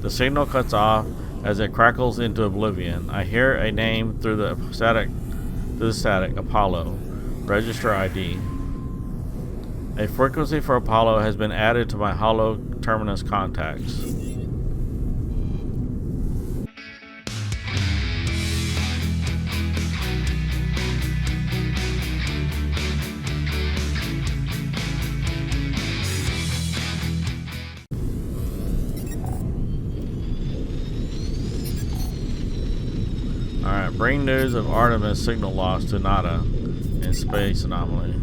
The signal cuts off as it crackles into oblivion. I hear a name through the static. Apollo. Register ID. A frequency for Apollo has been added to my hollow terminus contacts. Alright, bring news of Artemis signal loss to Nada in space anomaly.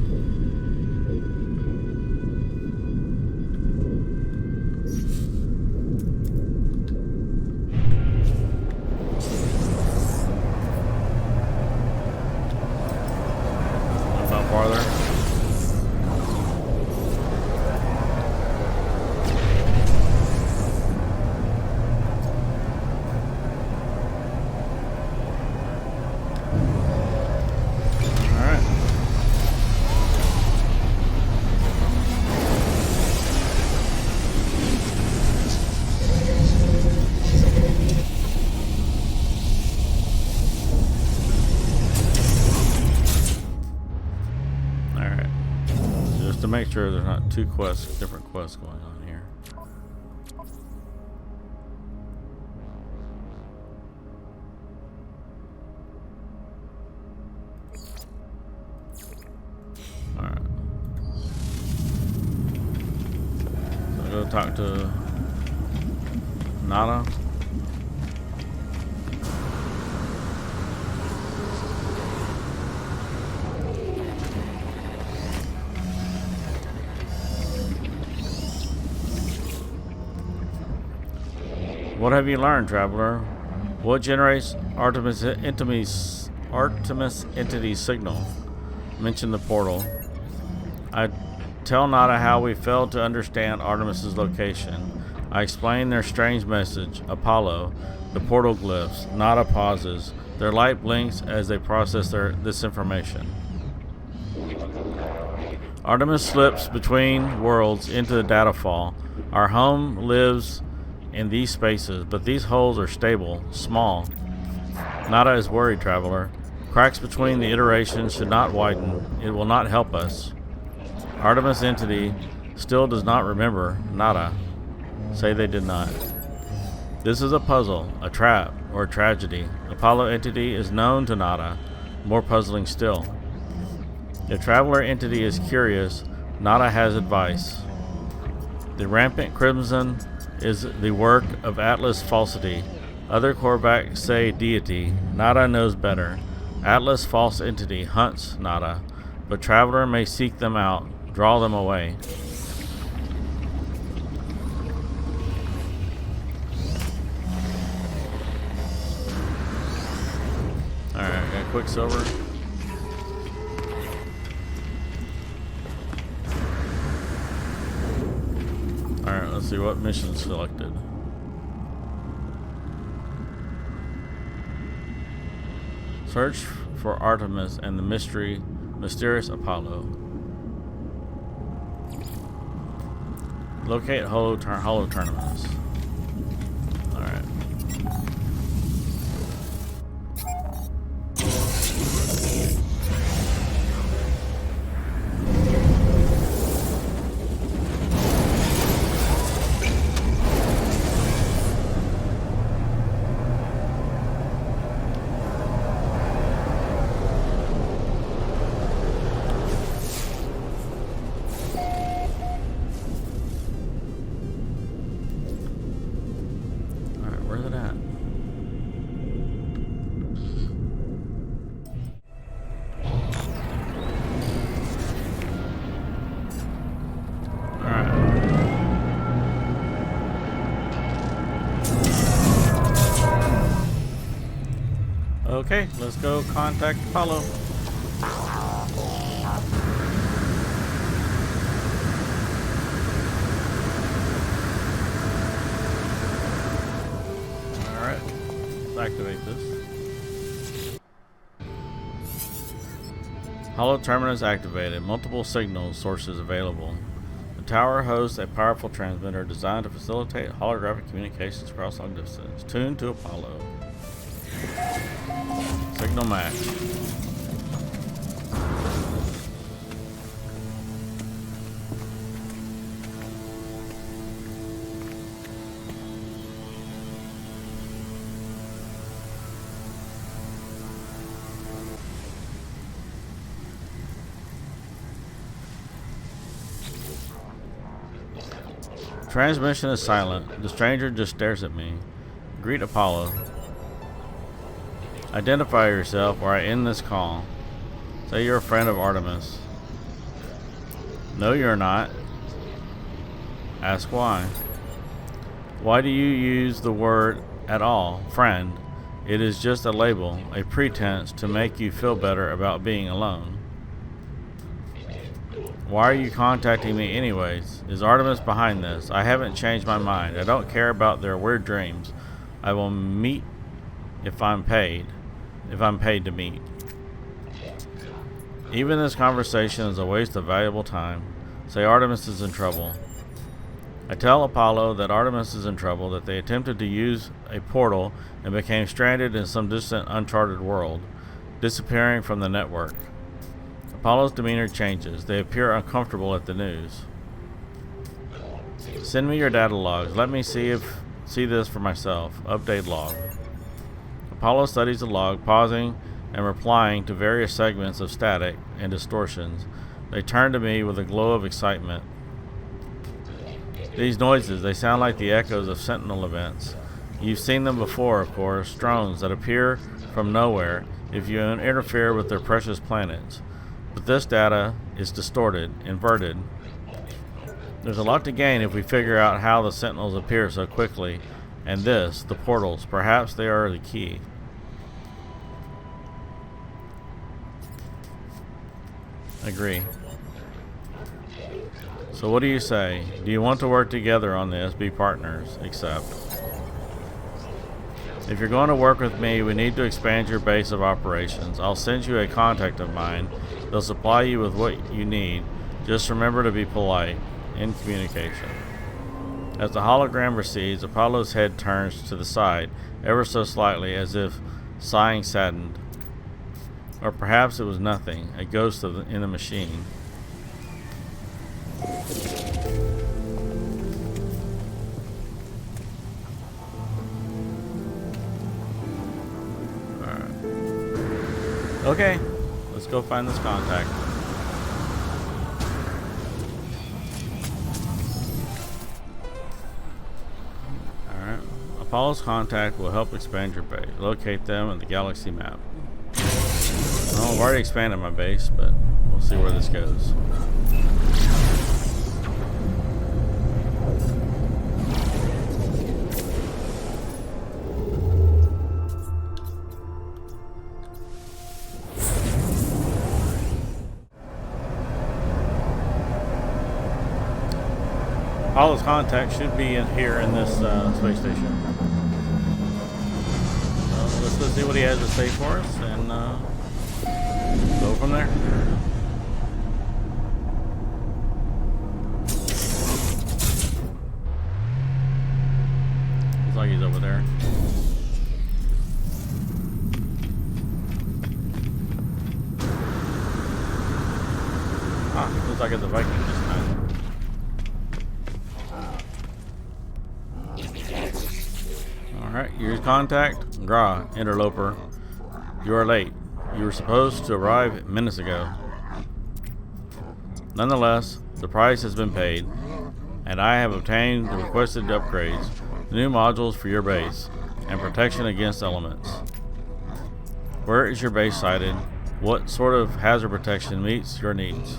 Farther. To make sure there's not two different quests going on here. Alright. So I'll go talk to Nada. What have you learned, traveler? What generates Artemis entity signal? Mention the portal. I tell Nada how we failed to understand Artemis's location. I explain their strange message, Apollo, the portal glyphs. Nada pauses. Their light blinks as they process this information. Artemis slips between worlds into the data fall. Our home lives in these spaces, but these holes are stable, small. Nada is worried, traveler. Cracks between the iterations should not widen. It will not help us. Artemis entity still does not remember. Nada. Say they did not. This is a puzzle, a trap, or a tragedy. Apollo entity is known to Nada. More puzzling still. If traveler entity is curious, Nada has advice. The rampant crimson is the work of Atlas falsity. Other Korvax say deity. Nada knows better. Atlas false entity hunts Nada, but traveler may seek them out, draw them away. Alright, got Quicksilver. Alright, let's see what mission selected. Search for Artemis and the mysterious Apollo. Locate hollow terminus. Alright. Where's it at? Alright. Okay, let's go contact Apollo. Activate this. Hollow terminus activated. Multiple signal sources available. The tower hosts a powerful transmitter designed to facilitate holographic communications across long distance. Tuned to Apollo. Signal match. Transmission is silent. The stranger just stares at me. Greet Apollo. Identify yourself or I end this call. Say you're a friend of Artemis. No, you're not. Ask why. Why do you use the word at all, friend? It is just a label, a pretense to make you feel better about being alone. Why are you contacting me anyways? Is Artemis behind this? I haven't changed my mind. I don't care about their weird dreams. I will meet if I'm paid. If I'm paid to meet. Even this conversation is a waste of valuable time. Say Artemis is in trouble. I tell Apollo that Artemis is in trouble, that they attempted to use a portal and became stranded in some distant uncharted world, disappearing from the network. Apollo's demeanor changes. They appear uncomfortable at the news. Send me your data logs. Let me see this for myself. Update log. Apollo studies the log, pausing and replying to various segments of static and distortions. They turn to me with a glow of excitement. These noises, they sound like the echoes of Sentinel events. You've seen them before, of course, drones that appear from nowhere if you interfere with their precious planets. But this data is distorted, inverted. There's a lot to gain if we figure out how the Sentinels appear so quickly. And this, the portals, perhaps they are the key. Agree. So what do you say? Do you want to work together on this? Be partners? Accept. If you're going to work with me, we need to expand your base of operations. I'll send you a contact of mine. They'll supply you with what you need. Just remember to be polite in communication. As the hologram recedes, Apollo's head turns to the side, ever so slightly, as if sighing saddened. Or perhaps it was nothing, a ghost in the machine. Alright. Okay, let's go find this contact. Alright. Apollo's contact will help expand your base. Locate them in the galaxy map. Well, I've already expanded my base, but we'll see where this goes. Apollo's contact should be in here in this space station. So let's see what he has to say for us and go from there. Looks like he's over there. Ah, looks like it's a Viking this time. Alright, your contact, Gra, interloper. You are late. You were supposed to arrive minutes ago. Nonetheless, the price has been paid, and I have obtained the requested upgrades, new modules for your base, and protection against elements. Where is your base sited? What sort of hazard protection meets your needs?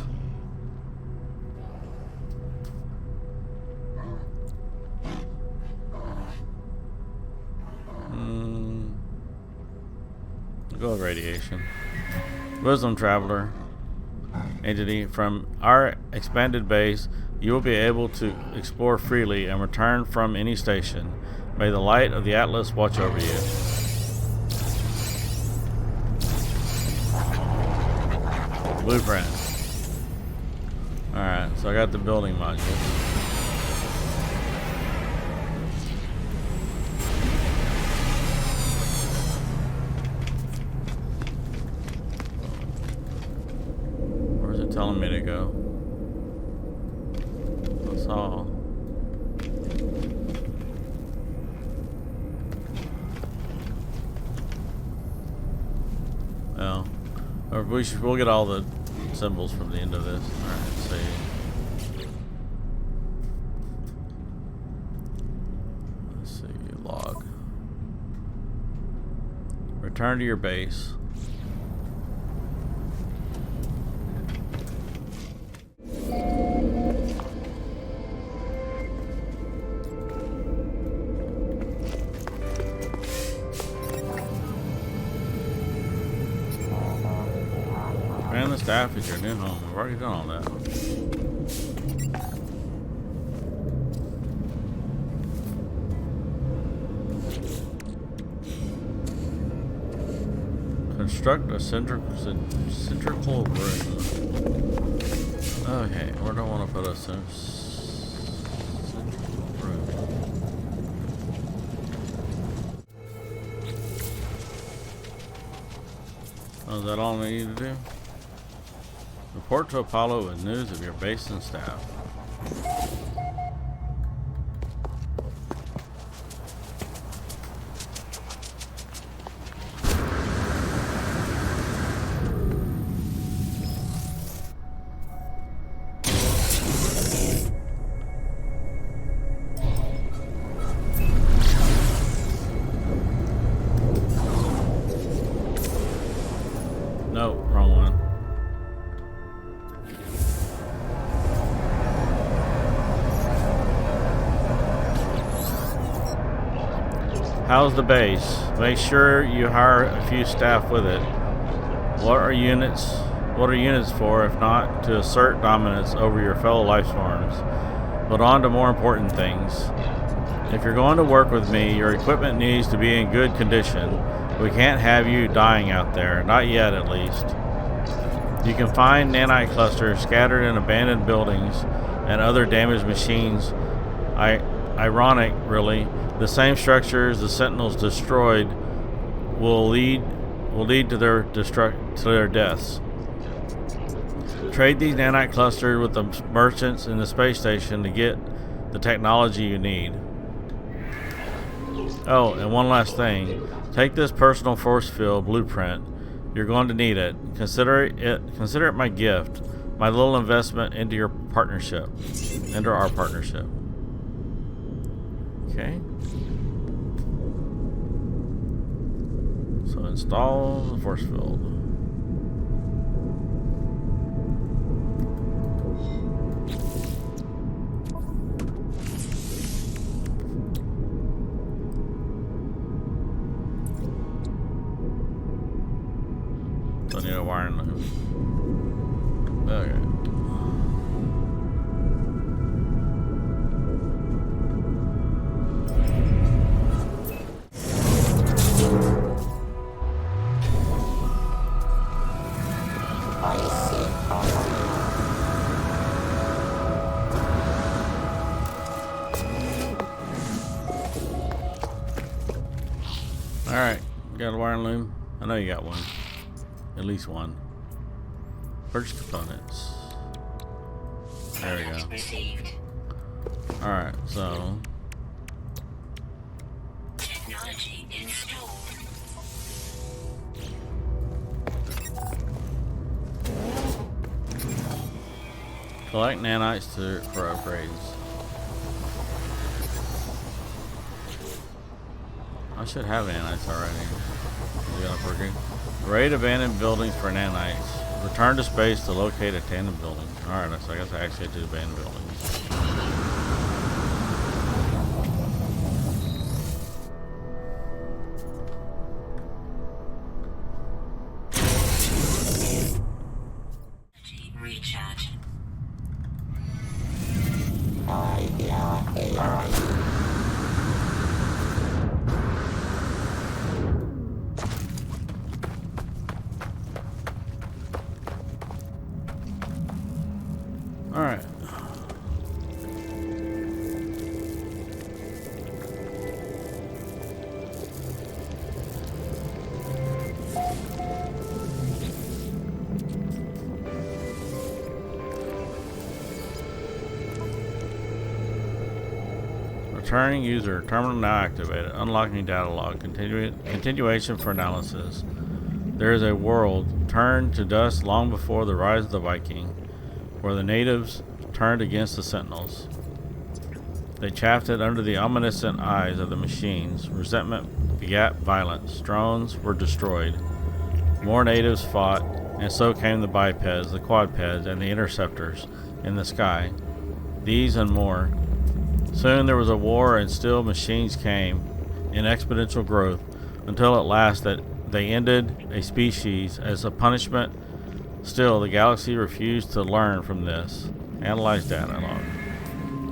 Go with radiation. Wisdom Traveler entity. From our expanded base, you will be able to explore freely and return from any station. May the light of the Atlas watch over you. Blueprint. Alright. Alright, so I got the building modules. Where's it telling me to go? That's all. Well, we'll get all the symbols from the end of this. Alright, let's see. Let's see, log. Return to your base. Expand the staff at your new home. We've already done all that. Construct a centrical room. Okay, where do I want to put a centrical room? Oh, is that all I need to do? Report to Apollo with news of your base and staff. No, wrong one. How's the base? Make sure you hire a few staff with it. What are units for if not to assert dominance over your fellow life forms? But on to more important things. If you're going to work with me, your equipment needs to be in good condition. We can't have you dying out there, not yet at least. You can find nanite clusters scattered in abandoned buildings and other damaged machines. Ironic, really. The same structures the Sentinels destroyed will lead to their deaths. Trade these nanite clusters with the merchants in the space station to get the technology you need. Oh, and one last thing. Take this personal force field blueprint. You're going to need it. Consider it my gift, my little investment into your partnership, into our partnership. Okay. So install the force field. So I need a wiring loop. Okay. Alright, got a wiring loom? I know you got one. At least one. Purchase components. There we go. Alright, so technology installed. Collect nanites for upgrades. I should have nanites already. Raid abandoned buildings for nanites. Return to space to locate a tandem building. Alright, so I guess I actually have to abandon buildings. Recharge. Alright. Returning user. Terminal now activated. Unlocking data log. Continuation for analysis. There is a world turned to dust long before the rise of the Viking, where the natives turned against the Sentinels. They chafed it under the omniscient eyes of the machines. Resentment begat violence. Drones were destroyed. More natives fought, and so came the bipeds, the quadpeds, and the interceptors in the sky. These and more. Soon there was a war, and still machines came in exponential growth, until at last that they ended a species as a punishment. Still, the galaxy refused to learn from this. Analyze data log.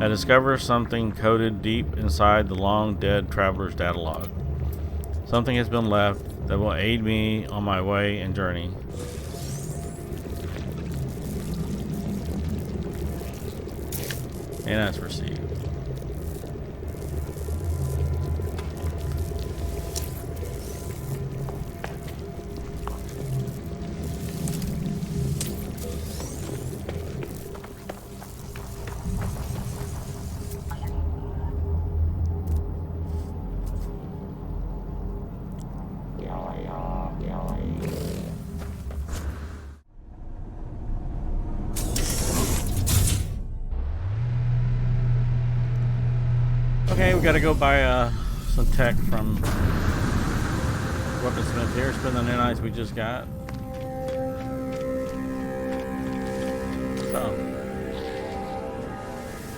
I discover something coded deep inside the long-dead traveler's data log. Something has been left that will aid me on my way and journey. And that's received. Okay, we gotta go buy some tech from Weaponsmith here. Spend the nanites we just got. So,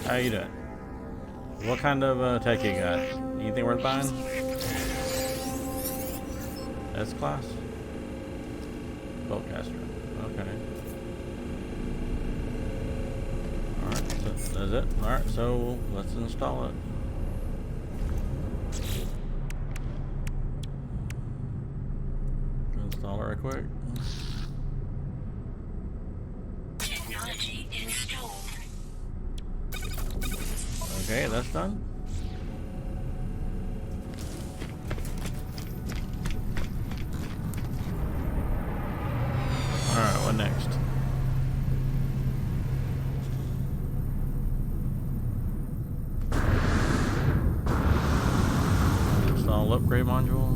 how you doing? What kind of tech you got? Anything worth buying? S-Class? Bowcaster. Okay. Alright, so that's it. Alright, so let's install it. Install it right quick. Technology installed. Okay, that's done. Alright, what next? Install upgrade module.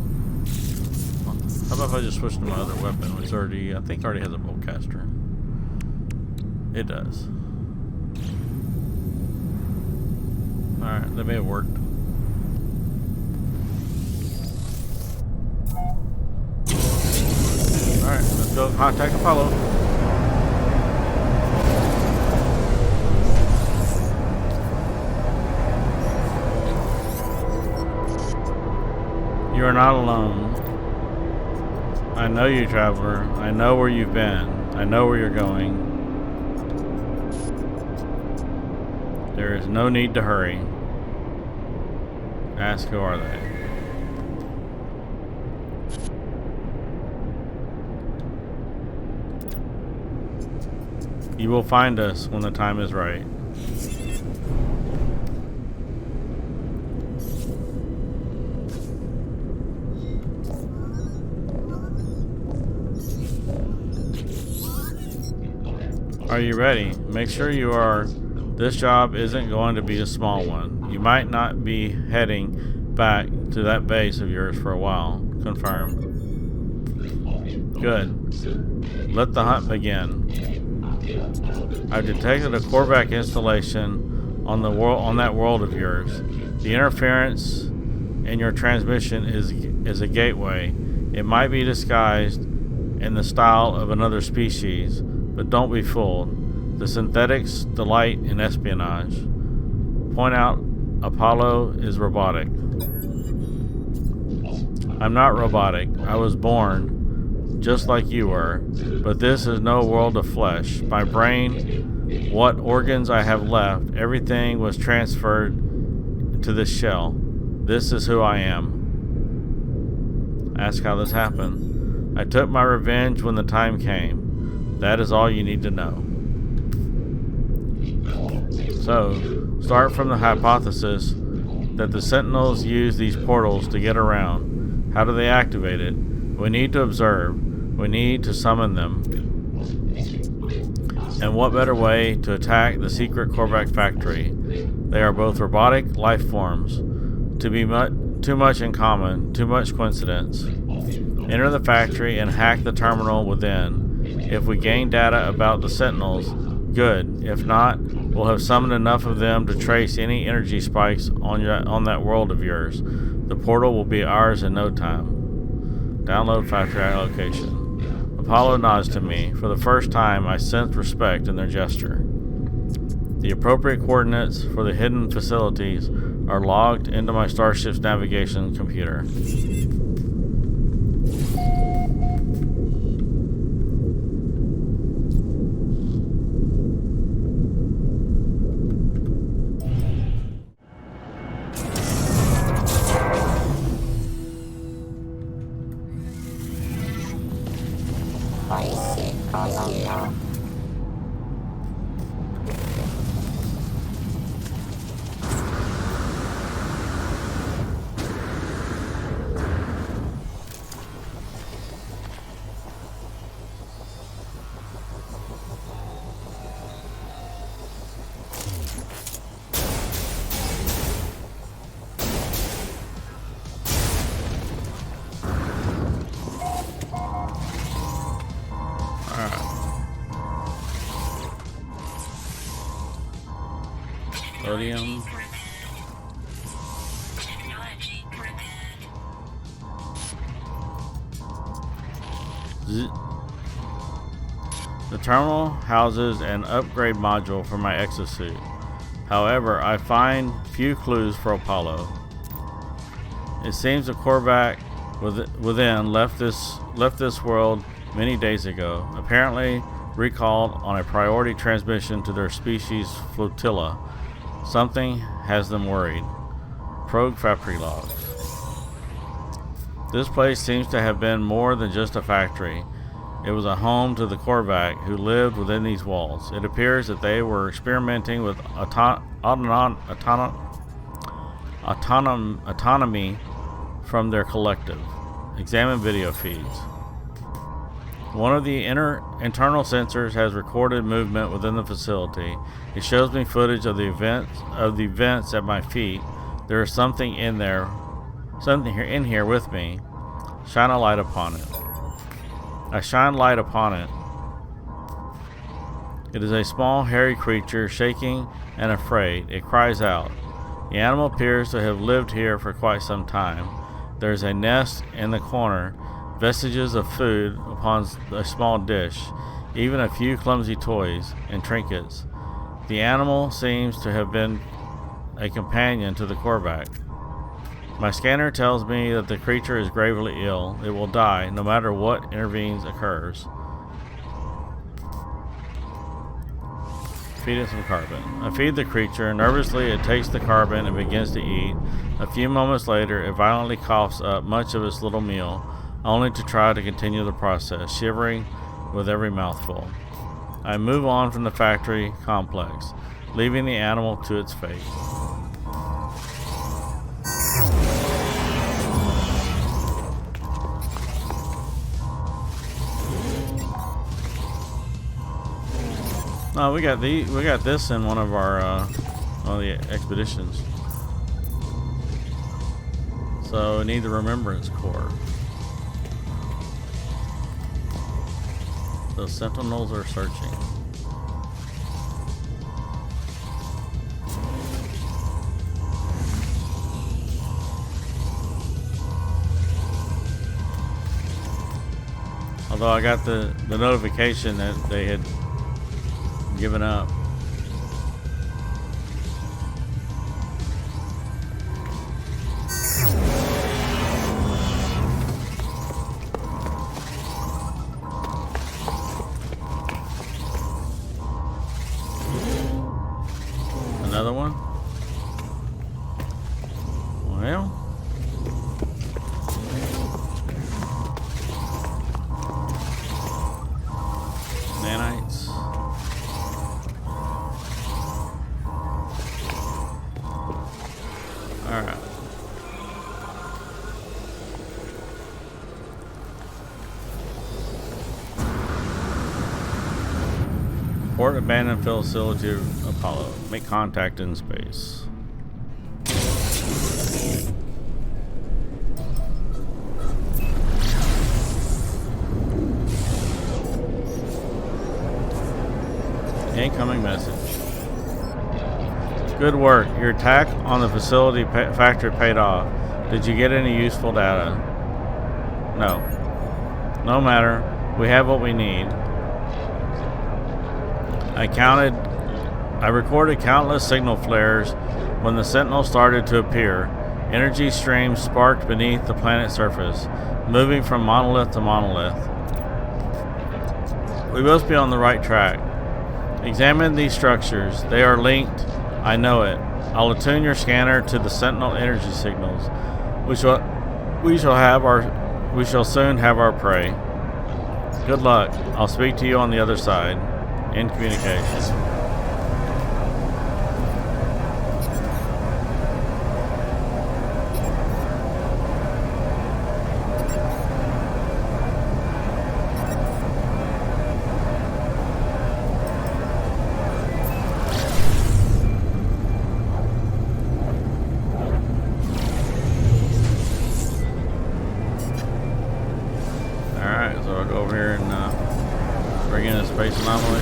How about if I just switch to my other weapon, which already, I think already has a bowcaster. It does. Alright, that may have worked. Alright, let's go contact Apollo. You are not alone. I know you, traveler. I know where you've been. I know where you're going. There is no need to hurry. Ask who are they? You will find us when the time is right. Are you ready? Make sure you are. This job isn't going to be a small one. You might not be heading back to that base of yours for a while. Confirmed. Good. Let the hunt begin. I've detected a Corvac installation on that world of yours. The interference in your transmission is a gateway. It might be disguised in the style of another species, but don't be fooled. The synthetics delight in espionage. Point out, Apollo is robotic. I'm not robotic. I was born just like you were, but this is no world of flesh. My brain, what organs I have left, everything was transferred to this shell. This is who I am. Ask how this happened. I took my revenge when the time came. That is all you need to know. So, start from the hypothesis that the Sentinels use these portals to get around. How do they activate it? We need to observe. We need to summon them. And what better way to attack the secret Corvac factory They are both robotic life forms. To be too much in common, too much coincidence. Enter the factory and hack the terminal within. If we gain data about the Sentinels, good. If not, we'll have summoned enough of them to trace any energy spikes on that world of yours. The portal will be ours in no time. Download factory location. Apollo nods to me. For the first time, I sensed respect in their gesture. The appropriate coordinates for the hidden facilities are logged into my starship's navigation computer. Sodium. Technology prepared. The terminal houses an upgrade module for my exosuit. However, I find few clues for Apollo. It seems the Corvac within left this world many days ago, apparently recalled on a priority transmission to their species flotilla. Something has them worried. Probe factory logs. This place seems to have been more than just a factory. It was a home to the Corvac who lived within these walls. It appears that they were experimenting with autonomy from their collective. Examine video feeds. One of the internal sensors has recorded movement within the facility. It shows me footage of the vents at my feet. There is something in here with me. Shine a light upon it. I shine light upon it. It is a small, hairy creature, shaking and afraid. It cries out. The animal appears to have lived here for quite some time. There is a nest in the corner, vestiges of food upon a small dish, even a few clumsy toys and trinkets. The animal seems to have been a companion to the Corvac. My scanner tells me that the creature is gravely ill. It will die no matter what intervenes occurs. Feed it some carbon. I feed the creature. Nervously, it takes the carbon and begins to eat. A few moments later, it violently coughs up much of its little meal, only to try to continue the process, shivering with every mouthful. I move on from the factory complex, leaving the animal to its fate. No, we got this in one of the expeditions. So we need the remembrance core. The Sentinels are searching. Although I got the notification that they had given up. Another one? Well, nanites. Port abandoned facility Apollo. Make contact in space. Incoming message. Good work. Your attack on the facility factory paid off. Did you get any useful data? No. No matter. We have what we need. I recorded countless signal flares when the Sentinel started to appear. Energy streams sparked beneath the planet's surface, moving from monolith to monolith. We must be on the right track. Examine these structures. They are linked. I know it. I'll attune your scanner to the Sentinel energy signals. We shall soon have our prey. Good luck. I'll speak to you on the other side. In communications. Alright, so I'll go over here and bring in a space anomaly.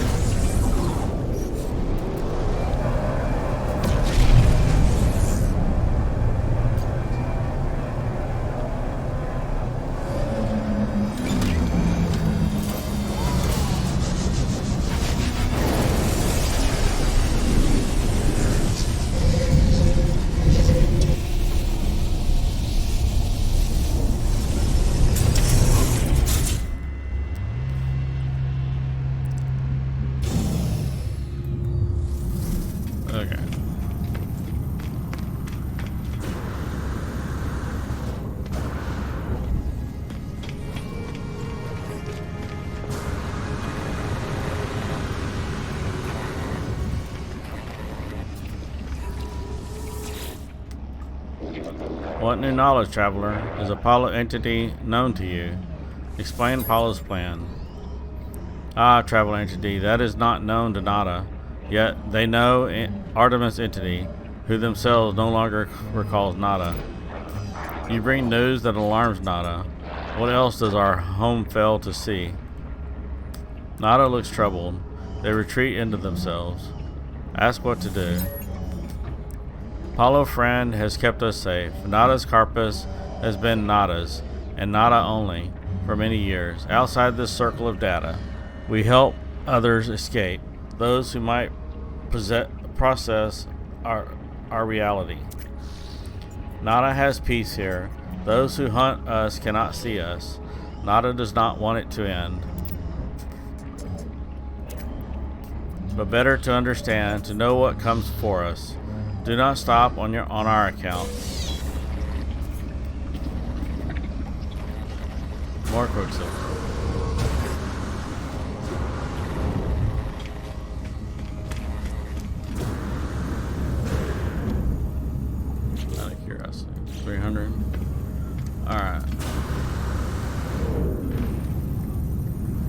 Okay. What new knowledge, traveler? Is Apollo entity known to you? Explain Apollo's plan. Ah, traveler entity, that is not known to Nada. Yet they know Artemis entity, who themselves no longer recalls Nada. You bring news that alarms Nada. What else does our home fail to see? Nada looks troubled. They retreat into themselves. Ask what to do. Apollo friend has kept us safe. Nada's carpus has been Nada's, and Nada only, for many years. Outside this circle of data, we help others escape. Those who might process our reality. Nada has peace here. Those who hunt us cannot see us. Nada does not want it to end. But better to understand, to know what comes for us. Do not stop on our account. More Quicksilver. Out of curiosity. 300. Alright.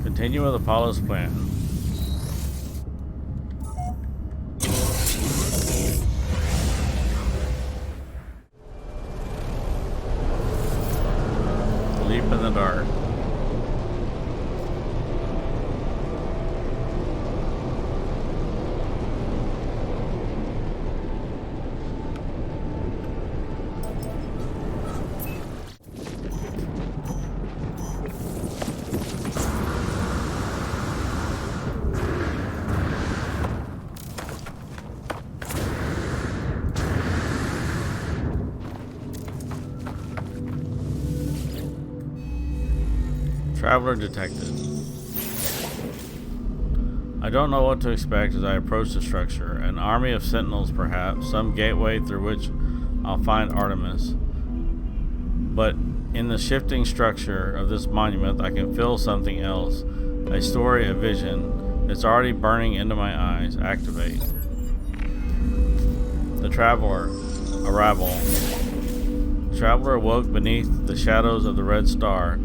Continue with Apollo's plan. Leap in the dark. Traveler detected. I don't know what to expect as I approach the structure. An army of sentinels, perhaps, some gateway through which I'll find Artemis. But in the shifting structure of this monument, I can feel something else. A story, a vision. It's already burning into my eyes. Activate. The Traveler. Arrival. The Traveler awoke beneath the shadows of the red star.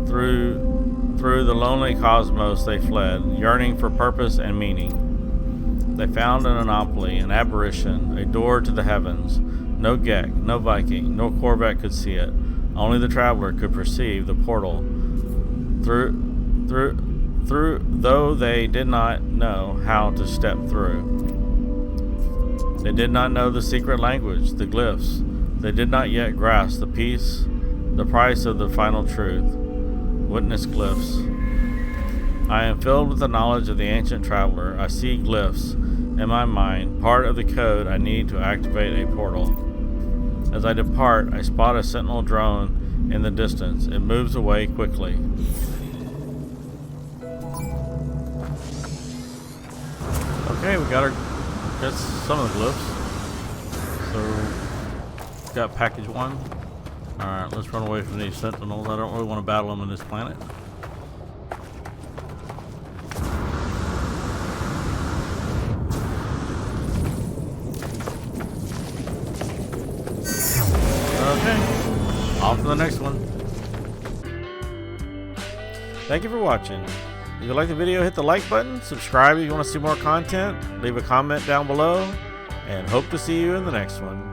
Through Through the lonely cosmos they fled, yearning for purpose and meaning. They found an anomaly, an aberration, a door to the heavens. No Gek, no Viking, no Corvette could see it. Only the traveler could perceive the portal. Though they did not know how to step through. They did not know the secret language, the glyphs. They did not yet grasp the price of the final truth. Witness glyphs. I am filled with the knowledge of the ancient traveler. I see glyphs in my mind, part of the code I need to activate a portal. As I depart, I spot a sentinel drone in the distance. It moves away quickly. Okay, we got some of the glyphs. So, got package 1. Alright, let's run away from these sentinels. I don't really want to battle them on this planet. Okay, off to the next one. Thank you for watching. If you like the video, hit the like button, subscribe if you want to see more content, leave a comment down below, and hope to see you in the next one.